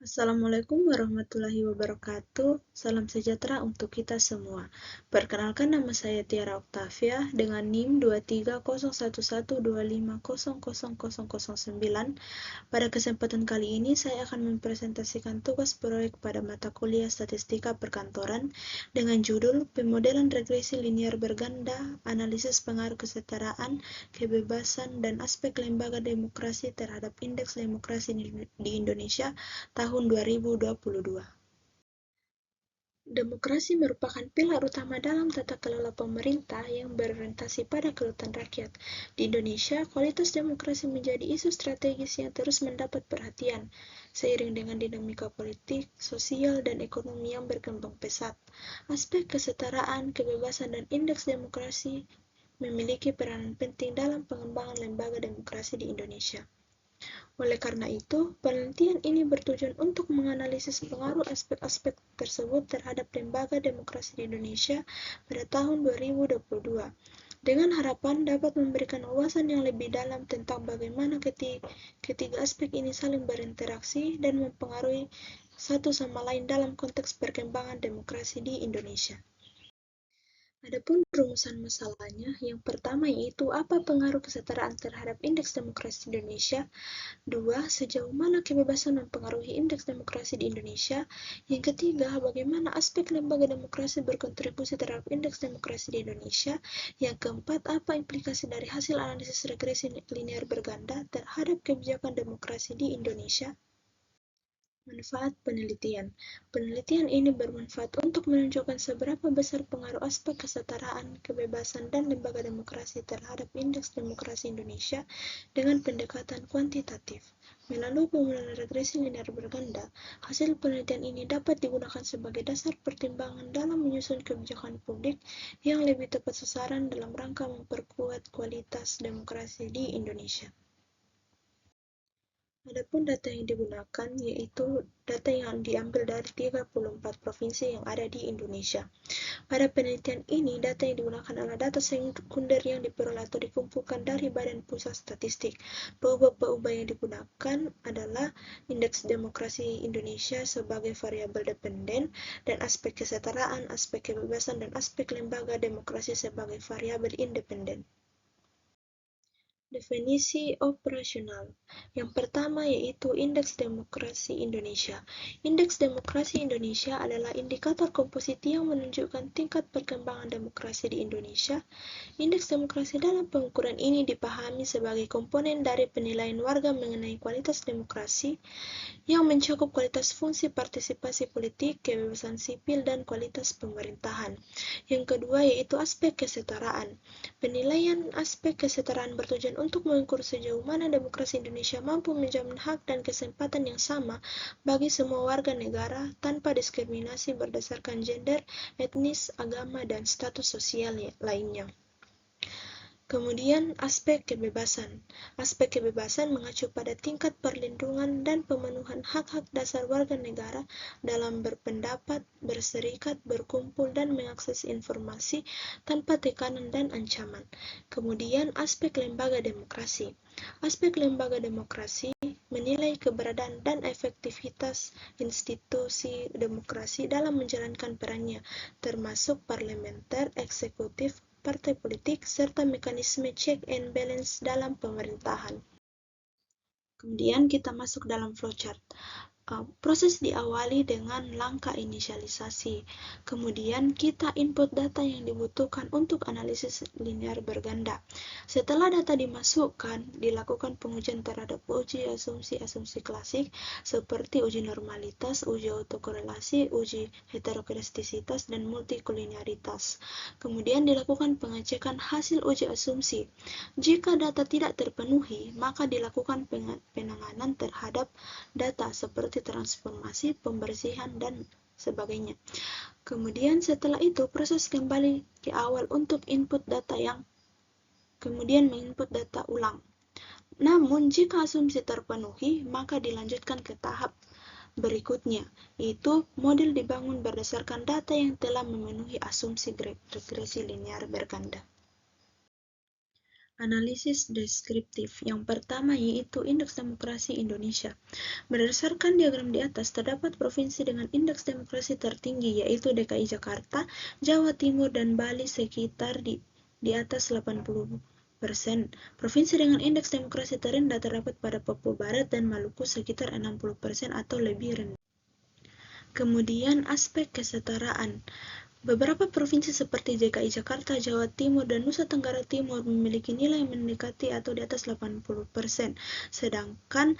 Assalamualaikum warahmatullahi wabarakatuh. Salam sejahtera untuk kita semua. Perkenalkan, nama saya Tiara Octavia dengan NIM 2301125000009. Pada kesempatan kali ini saya akan mempresentasikan tugas proyek pada mata kuliah Statistika Perkantoran dengan judul Pemodelan Regresi Linier Berganda, Analisis Pengaruh Kesetaraan, Kebebasan, dan Aspek Lembaga Demokrasi terhadap Indeks Demokrasi di Indonesia tahun 2022. Demokrasi merupakan pilar utama dalam tata kelola pemerintah yang berorientasi pada kedaulatan rakyat. Di Indonesia, kualitas demokrasi menjadi isu strategis yang terus mendapat perhatian, seiring dengan dinamika politik, sosial, dan ekonomi yang berkembang pesat. Aspek kesetaraan, kebebasan, dan indeks demokrasi memiliki peranan penting dalam pengembangan lembaga demokrasi di Indonesia. Oleh karena itu, penelitian ini bertujuan untuk menganalisis pengaruh aspek-aspek tersebut terhadap lembaga demokrasi di Indonesia pada tahun 2022, dengan harapan dapat memberikan wawasan yang lebih dalam tentang bagaimana ketiga aspek ini saling berinteraksi dan mempengaruhi satu sama lain dalam konteks perkembangan demokrasi di Indonesia. Adapun rumusan masalahnya, yang pertama yaitu apa pengaruh kesetaraan terhadap indeks demokrasi Indonesia. 2. Sejauh mana kebebasan mempengaruhi indeks demokrasi di Indonesia? Yang ketiga, bagaimana aspek lembaga demokrasi berkontribusi terhadap indeks demokrasi di Indonesia? Yang keempat, apa implikasi dari hasil analisis regresi linear berganda terhadap kebijakan demokrasi di Indonesia? Manfaat penelitian. Penelitian ini bermanfaat untuk menunjukkan seberapa besar pengaruh aspek kesetaraan, kebebasan, dan lembaga demokrasi terhadap indeks demokrasi Indonesia dengan pendekatan kuantitatif. Melalui pemodelan regresi linear berganda, hasil penelitian ini dapat digunakan sebagai dasar pertimbangan dalam menyusun kebijakan publik yang lebih tepat sasaran dalam rangka memperkuat kualitas demokrasi di Indonesia. Adapun data yang digunakan yaitu data yang diambil dari 34 provinsi yang ada di Indonesia. Pada penelitian ini, data yang digunakan adalah data sekunder yang diperoleh atau dikumpulkan dari Badan Pusat Statistik. Peubah-peubah yang digunakan adalah Indeks Demokrasi Indonesia sebagai variabel dependen, dan aspek kesetaraan, aspek kebebasan, dan aspek lembaga demokrasi sebagai variabel independen. Definisi operasional. Yang pertama yaitu Indeks Demokrasi Indonesia. Indeks Demokrasi Indonesia adalah indikator kompositi yang menunjukkan tingkat perkembangan demokrasi di Indonesia. Indeks demokrasi dalam pengukuran ini dipahami sebagai komponen dari penilaian warga mengenai kualitas demokrasi yang mencakup kualitas fungsi partisipasi politik, kebebasan sipil, dan kualitas pemerintahan. Yang kedua yaitu aspek kesetaraan. Penilaian aspek kesetaraan bertujuan untuk mengukur sejauh mana demokrasi Indonesia mampu menjamin hak dan kesempatan yang sama bagi semua warga negara tanpa diskriminasi berdasarkan gender, etnis, agama, dan status sosial lainnya. Kemudian, aspek kebebasan. Aspek kebebasan mengacu pada tingkat perlindungan dan pemenuhan hak-hak dasar warga negara dalam berpendapat, berserikat, berkumpul, dan mengakses informasi tanpa tekanan dan ancaman. Kemudian, aspek lembaga demokrasi. Aspek lembaga demokrasi menilai keberadaan dan efektivitas institusi demokrasi dalam menjalankan perannya, termasuk parlementer, eksekutif, partai politik, serta mekanisme check and balance dalam pemerintahan. Kemudian kita masuk dalam flowchart. Proses diawali dengan langkah inisialisasi. Kemudian kita input data yang dibutuhkan untuk analisis linear berganda. Setelah data dimasukkan, dilakukan pengujian terhadap uji asumsi klasik seperti uji normalitas, uji autokorelasi, uji heterogenestisitas, dan multikolinaritas. Kemudian dilakukan pengecekan hasil uji asumsi. Jika data tidak terpenuhi, maka dilakukan penanganan terhadap data seperti transformasi, pembersihan, dan sebagainya. Kemudian setelah itu proses kembali ke awal untuk input data yang kemudian menginput data ulang. Namun jika asumsi terpenuhi, maka dilanjutkan ke tahap berikutnya, yaitu model dibangun berdasarkan data yang telah memenuhi asumsi regresi linear berganda. Analisis deskriptif. Yang pertama yaitu Indeks Demokrasi Indonesia. Berdasarkan diagram di atas, terdapat provinsi dengan indeks demokrasi tertinggi yaitu DKI Jakarta, Jawa Timur, dan Bali sekitar di atas 80%. Provinsi dengan indeks demokrasi terendah terdapat pada Papua Barat dan Maluku sekitar 60% atau lebih rendah. Kemudian aspek kesetaraan. Beberapa provinsi seperti DKI Jakarta, Jawa Timur, dan Nusa Tenggara Timur memiliki nilai yang mendekati atau di atas 80%, sedangkan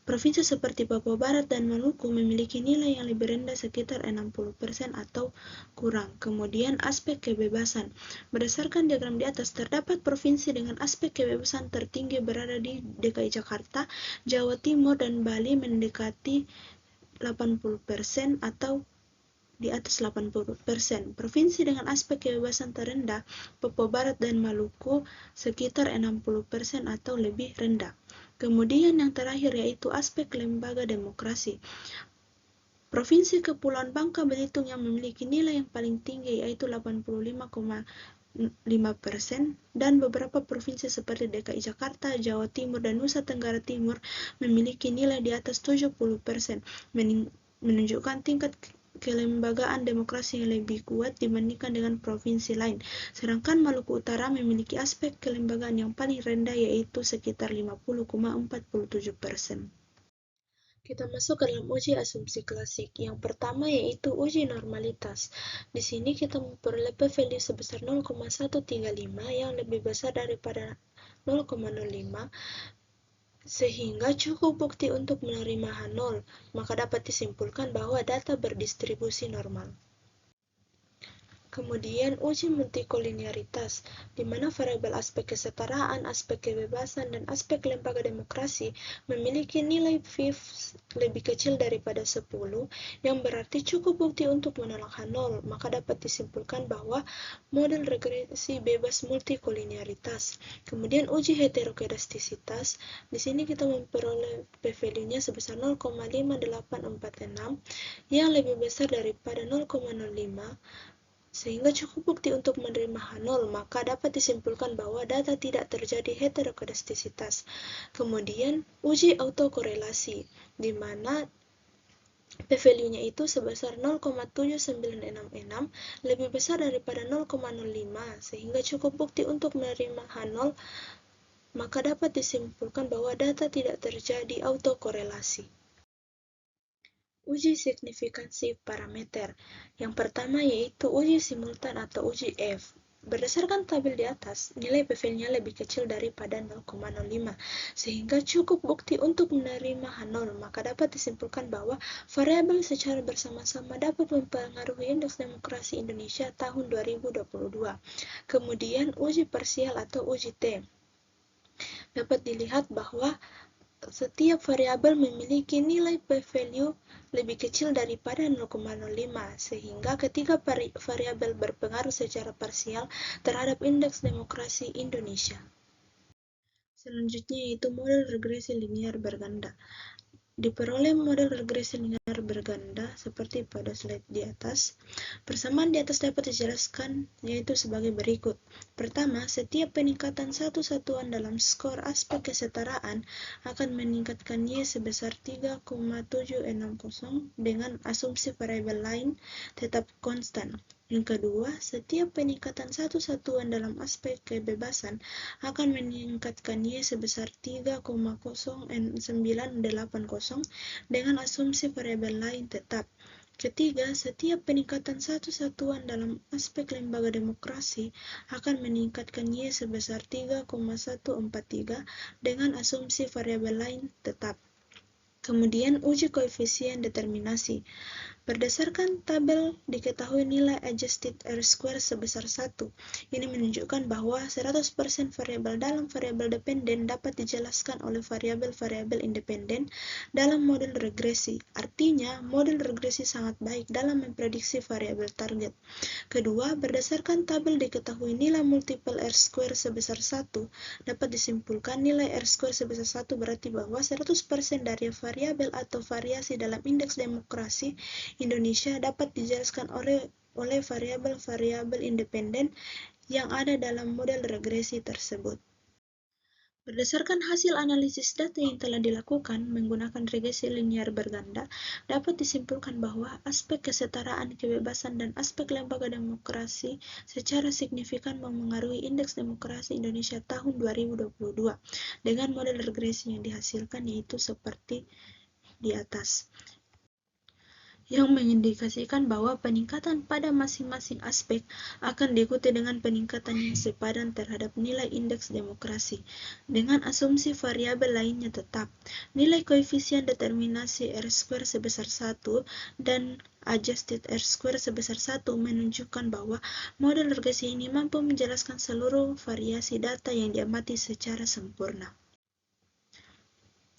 provinsi seperti Papua Barat dan Maluku memiliki nilai yang lebih rendah sekitar 60% atau kurang. Kemudian aspek kebebasan. Berdasarkan diagram di atas, terdapat provinsi dengan aspek kebebasan tertinggi berada di DKI Jakarta, Jawa Timur, dan Bali mendekati 80% atau di atas 80%. Provinsi dengan aspek kebebasan terendah, Papua Barat dan Maluku, sekitar 60% atau lebih rendah. Kemudian yang terakhir yaitu aspek lembaga demokrasi. Provinsi Kepulauan Bangka Belitung yang memiliki nilai yang paling tinggi yaitu 85,5%, dan beberapa provinsi seperti DKI Jakarta, Jawa Timur, dan Nusa Tenggara Timur memiliki nilai di atas 70%, menunjukkan tingkat kelembagaan demokrasi yang lebih kuat dibandingkan dengan provinsi lain. Sedangkan Maluku Utara memiliki aspek kelembagaan yang paling rendah yaitu sekitar 50,47%. Kita masuk ke dalam uji asumsi klasik. Yang pertama yaitu uji normalitas. Di sini kita memperoleh p-value sebesar 0,135 yang lebih besar daripada 0,05, sehingga cukup bukti untuk menerima H0, maka dapat disimpulkan bahwa data berdistribusi normal. Kemudian uji multikolinearitas, di mana variabel aspek kesetaraan, aspek kebebasan, dan aspek lembaga demokrasi memiliki nilai Fifth lebih kecil daripada 10, yang berarti cukup bukti untuk menolak H0, maka dapat disimpulkan bahwa model regresi bebas multikolinearitas. Kemudian uji heterokedastisitas, di sini kita memperoleh p-value-nya sebesar 0,5846 yang lebih besar daripada 0,05, sehingga cukup bukti untuk menerima H0, maka dapat disimpulkan bahwa data tidak terjadi heterokedastisitas. Kemudian, uji autokorelasi, di mana p-value-nya itu sebesar 0,7966, lebih besar daripada 0,05, sehingga cukup bukti untuk menerima H0, maka dapat disimpulkan bahwa data tidak terjadi autokorelasi. Uji signifikansi parameter. Yang pertama yaitu uji simultan atau uji F. Berdasarkan tabel di atas, nilai p-value-nya lebih kecil daripada 0,05, sehingga cukup bukti untuk menerima H0, maka dapat disimpulkan bahwa variabel secara bersama-sama dapat mempengaruhi indeks demokrasi Indonesia tahun 2022. Kemudian uji parsial atau uji T. Dapat dilihat bahwa setiap variabel memiliki nilai p-value lebih kecil daripada 0,05, sehingga ketiga variabel berpengaruh secara parsial terhadap indeks demokrasi Indonesia. Selanjutnya yaitu model regresi linear berganda. Diperoleh model regresi linear berganda seperti pada slide di atas. Persamaan di atas dapat dijelaskan yaitu sebagai berikut. Pertama, setiap peningkatan satu satuan dalam skor aspek kesetaraan akan meningkatkan Y sebesar 3,760 dengan asumsi variabel lain tetap konstan. Yang kedua, setiap peningkatan satu satuan dalam aspek kebebasan akan meningkatkan Y sebesar 3,0980 dengan asumsi variabel lain tetap. Ketiga, setiap peningkatan satu satuan dalam aspek lembaga demokrasi akan meningkatkan Y sebesar 3,143 dengan asumsi variabel lain tetap. Kemudian uji koefisien determinasi. Berdasarkan tabel diketahui nilai adjusted R-square sebesar 1. Ini menunjukkan bahwa 100% variabel dalam variabel dependen dapat dijelaskan oleh variabel-variabel independen dalam model regresi. Artinya, model regresi sangat baik dalam memprediksi variabel target. Kedua, berdasarkan tabel diketahui nilai multiple R-square sebesar 1. Dapat disimpulkan nilai R-square sebesar 1 berarti bahwa 100% dari variabel atau variasi dalam indeks demokrasi Indonesia dapat dijelaskan oleh variabel-variabel independen yang ada dalam model regresi tersebut. Berdasarkan hasil analisis data yang telah dilakukan menggunakan regresi linear berganda, dapat disimpulkan bahwa aspek kesetaraan, kebebasan, dan aspek lembaga demokrasi secara signifikan memengaruhi indeks demokrasi Indonesia tahun 2022 dengan model regresi yang dihasilkan yaitu seperti di atas, yang mengindikasikan bahwa peningkatan pada masing-masing aspek akan diikuti dengan peningkatan yang sepadan terhadap nilai indeks demokrasi, dengan asumsi variabel lainnya tetap. Nilai koefisien determinasi R-square sebesar 1 dan adjusted R-square sebesar 1 menunjukkan bahwa model regresi ini mampu menjelaskan seluruh variasi data yang diamati secara sempurna.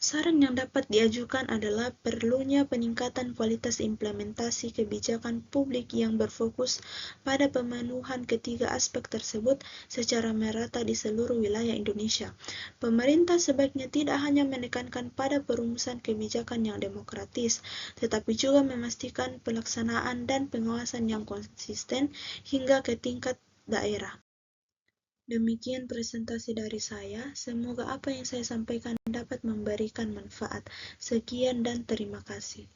Saran yang dapat diajukan adalah perlunya peningkatan kualitas implementasi kebijakan publik yang berfokus pada pemenuhan ketiga aspek tersebut secara merata di seluruh wilayah Indonesia. Pemerintah sebaiknya tidak hanya menekankan pada perumusan kebijakan yang demokratis, tetapi juga memastikan pelaksanaan dan pengawasan yang konsisten hingga ke tingkat daerah. Demikian presentasi dari saya. Semoga apa yang saya sampaikan dapat memberikan manfaat. Sekian dan terima kasih.